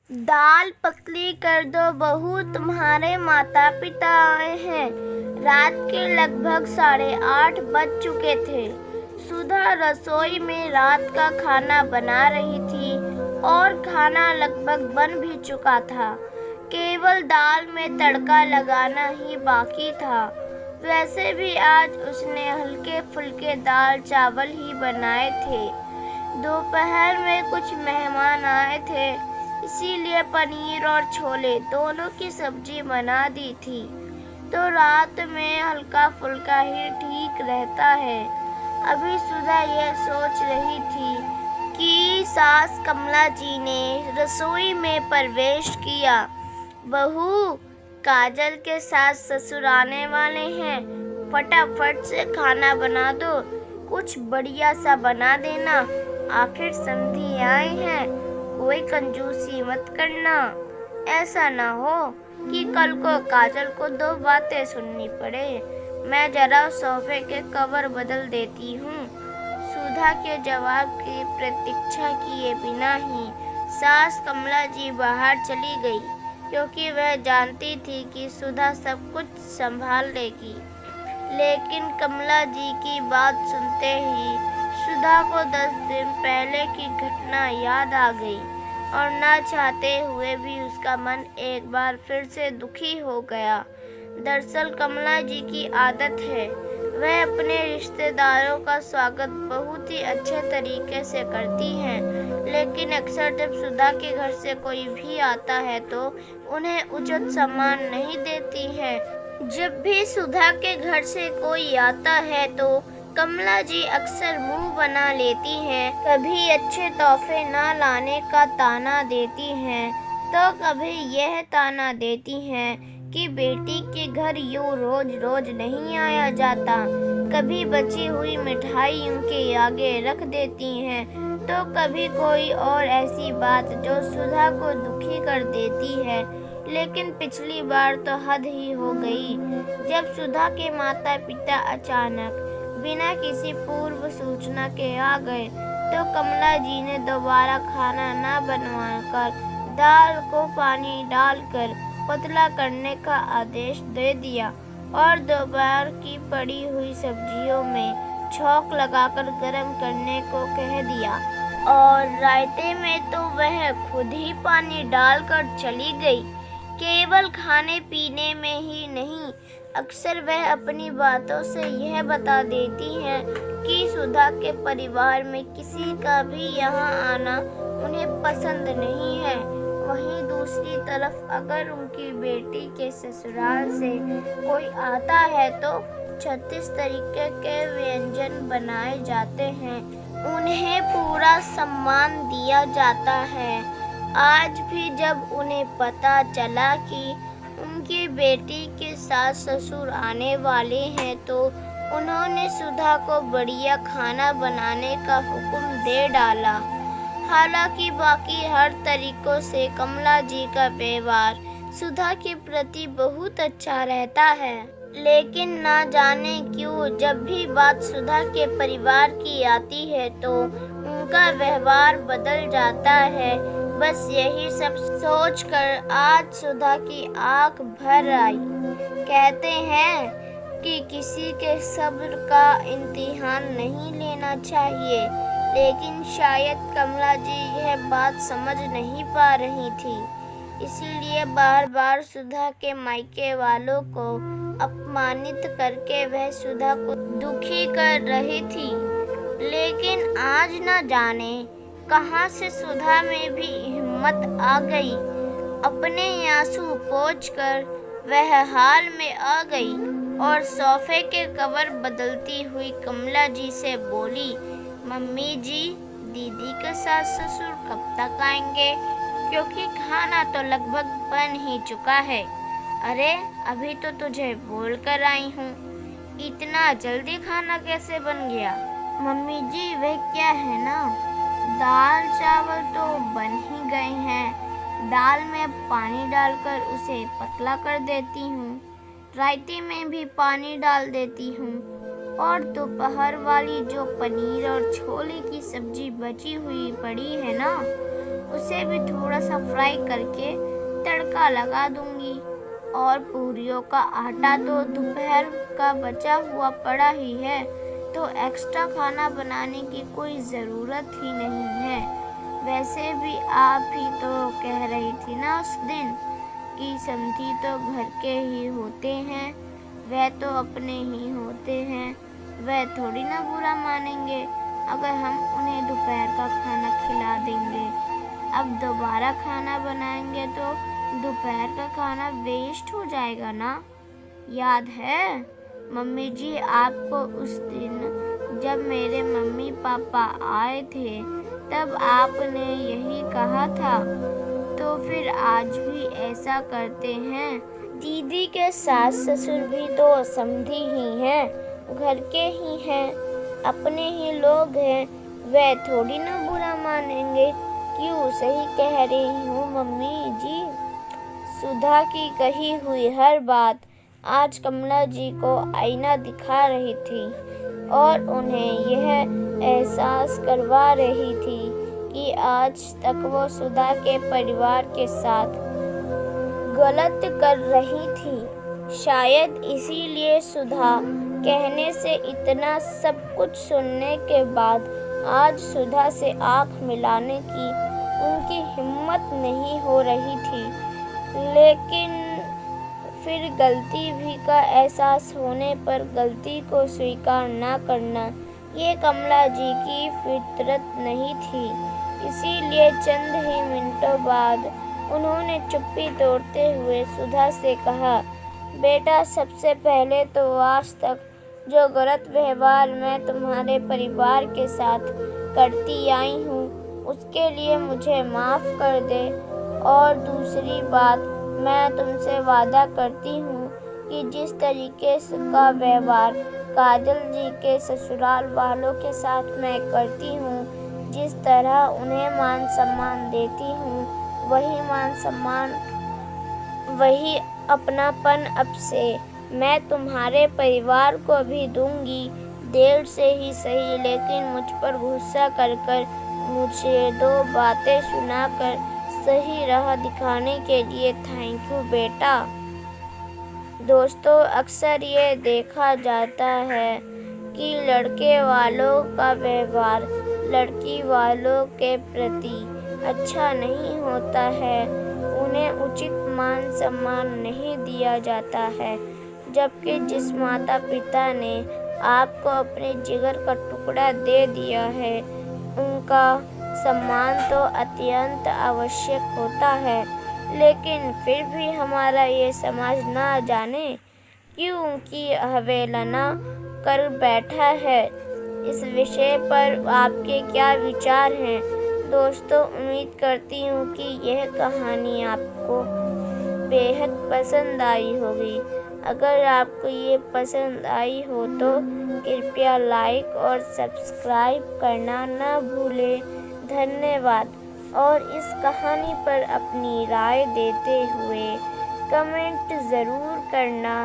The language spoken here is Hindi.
दाल पतली कर दो बहू, तुम्हारे माता पिता आए हैं। रात के लगभग 8:30 बज चुके थे। सुधा रसोई में रात का खाना बना रही थी और खाना लगभग बन भी चुका था। केवल दाल में तड़का लगाना ही बाकी था। वैसे भी आज उसने हल्के फुल्के दाल चावल ही बनाए थे। दोपहर में कुछ मेहमान आए थे, इसीलिए पनीर और छोले दोनों की सब्जी बना दी थी। तो रात में हल्का फुल्का ही ठीक रहता है। अभी सुधा यह सोच रही थी कि सास कमला जी ने रसोई में प्रवेश किया। बहू, काजल के सास ससुर आने वाले हैं, फटाफट से खाना बना दो। कुछ बढ़िया सा बना देना, आखिर समधी आए हैं। कोई कंजूसी मत करना, ऐसा ना हो कि कल को काजल को 2 बातें सुननी पड़े। मैं जरा सोफे के कवर बदल देती हूँ। सुधा के जवाब की प्रतीक्षा किए बिना ही सास कमला जी बाहर चली गई, क्योंकि वह जानती थी कि सुधा सब कुछ संभाल लेगी। लेकिन कमला जी की बात सुनते ही सुधा को 10 दिन पहले की घटना याद आ गई और ना चाहते हुए भी उसका मन एक बार फिर से दुखी हो गया। दरअसल कमला जी की आदत है, वह अपने रिश्तेदारों का स्वागत बहुत ही अच्छे तरीके से करती हैं, लेकिन अक्सर जब सुधा के घर से कोई भी आता है तो उन्हें उचित सम्मान नहीं देती हैं। जब भी सुधा के घर से कोई आता है तो कमला जी अक्सर मुंह बना लेती हैं, कभी अच्छे तोहफे ना लाने का ताना देती हैं, तो कभी यह ताना देती हैं कि बेटी के घर यूं रोज रोज नहीं आया जाता। कभी बची हुई मिठाई उनके आगे रख देती हैं, तो कभी कोई और ऐसी बात जो सुधा को दुखी कर देती है। लेकिन पिछली बार तो हद ही हो गई, जब सुधा के माता पिता अचानक बिना किसी पूर्व सूचना के आ गए, तो कमला जी ने दोबारा खाना न बनवाकर दाल को पानी डालकर पतला करने का आदेश दे दिया और दोपहर की पड़ी हुई सब्जियों में छौंक लगाकर गरम करने को कह दिया। और रायते में तो वह खुद ही पानी डालकर चली गई। केवल खाने पीने में ही नहीं, अक्सर वह अपनी बातों से यह बता देती हैं कि सुधा के परिवार में किसी का भी यहाँ आना उन्हें पसंद नहीं है। वहीं दूसरी तरफ अगर उनकी बेटी के ससुराल से कोई आता है तो 36 तरीके के व्यंजन बनाए जाते हैं, उन्हें पूरा सम्मान दिया जाता है। आज भी जब उन्हें पता चला कि उनकी बेटी के सास ससुर आने वाले हैं तो उन्होंने सुधा को बढ़िया खाना बनाने का हुक्म दे डाला। हालांकि बाकी हर तरीकों से कमला जी का व्यवहार सुधा के प्रति बहुत अच्छा रहता है, लेकिन ना जाने क्यों जब भी बात सुधा के परिवार की आती है तो उनका व्यवहार बदल जाता है। बस यही सब सोचकर आज सुधा की आंख भर आई। कहते हैं कि किसी के सब्र का इम्तिहान नहीं लेना चाहिए, लेकिन शायद कमला जी यह बात समझ नहीं पा रही थी, इसीलिए बार बार सुधा के मायके वालों को अपमानित करके वह सुधा को दुखी कर रही थी। लेकिन आज न जाने कहां से सुधा में भी हिम्मत आ गई। अपने आंसू पोंछकर वह हाल में आ गई और सोफे के कवर बदलती हुई कमला जी से बोली, मम्मी जी, दीदी के सास ससुर कब तक आएंगे? क्योंकि खाना तो लगभग बन ही चुका है। अरे अभी तो तुझे बोल कर आई हूँ, इतना जल्दी खाना कैसे बन गया? मम्मी जी, वह क्या है ना, दाल चावल तो बन ही गए हैं। दाल में पानी डालकर उसे पतला कर देती हूँ, रायते में भी पानी डाल देती हूँ और दोपहर वाली जो पनीर और छोले की सब्जी बची हुई पड़ी है ना, उसे भी थोड़ा सा फ्राई करके तड़का लगा दूंगी। और पूरियों का आटा तो दोपहर का बचा हुआ पड़ा ही है, तो एक्स्ट्रा खाना बनाने की कोई ज़रूरत ही नहीं है। वैसे भी आप ही तो कह रही थी ना उस दिन कि समधी तो घर के ही होते हैं, वह तो अपने ही होते हैं, वह थोड़ी ना बुरा मानेंगे अगर हम उन्हें दोपहर का खाना खिला देंगे। अब दोबारा खाना बनाएंगे तो दोपहर का खाना वेस्ट हो जाएगा ना। याद है मम्मी जी आपको उस दिन जब मेरे मम्मी पापा आए थे तब आपने यही कहा था, तो फिर आज भी ऐसा करते हैं। दीदी के सास ससुर भी तो समधी ही हैं, घर के ही हैं, अपने ही लोग हैं, वे थोड़ी ना बुरा मानेंगे। क्यों, सही कह रही हूँ मम्मी जी। सुधा की कही हुई हर बात आज कमला जी को आईना दिखा रही थी और उन्हें यह एहसास करवा रही थी कि आज तक वो सुधा के परिवार के साथ गलत कर रही थी। शायद इसीलिए सुधा कहने से इतना सब कुछ सुनने के बाद आज सुधा से आंख मिलाने की उनकी हिम्मत नहीं हो रही थी। लेकिन फिर गलती भी का एहसास होने पर गलती को स्वीकार ना करना ये कमला जी की फितरत नहीं थी। इसीलिए चंद ही मिनटों बाद उन्होंने चुप्पी तोड़ते हुए सुधा से कहा, बेटा सबसे पहले तो आज तक जो गलत व्यवहार मैं तुम्हारे परिवार के साथ करती आई हूँ उसके लिए मुझे माफ़ कर दे। और दूसरी बात, मैं तुमसे वादा करती हूँ कि जिस तरीके का व्यवहार काजल जी के ससुराल वालों के साथ मैं करती हूँ, जिस तरह उन्हें मान सम्मान देती हूँ, वही मान सम्मान वही अपनापन अब से मैं तुम्हारे परिवार को भी दूंगी। देर से ही सही, लेकिन मुझ पर गुस्सा कर मुझे दो बातें सुनाकर सही राह दिखाने के लिए थैंक यू बेटा। दोस्तों, अक्सर ये देखा जाता है कि लड़के वालों का व्यवहार लड़की वालों के प्रति अच्छा नहीं होता है, उन्हें उचित मान सम्मान नहीं दिया जाता है। जबकि जिस माता पिता ने आपको अपने जिगर का टुकड़ा दे दिया है, उनका सम्मान तो अत्यंत आवश्यक होता है। लेकिन फिर भी हमारा ये समाज ना जाने क्यों की अवहेलना कर बैठा है। इस विषय पर आपके क्या विचार हैं दोस्तों? उम्मीद करती हूँ कि यह कहानी आपको बेहद पसंद आई होगी। अगर आपको ये पसंद आई हो तो कृपया लाइक और सब्सक्राइब करना ना भूलें। धन्यवाद। और इस कहानी पर अपनी राय देते हुए कमेंट ज़रूर करना।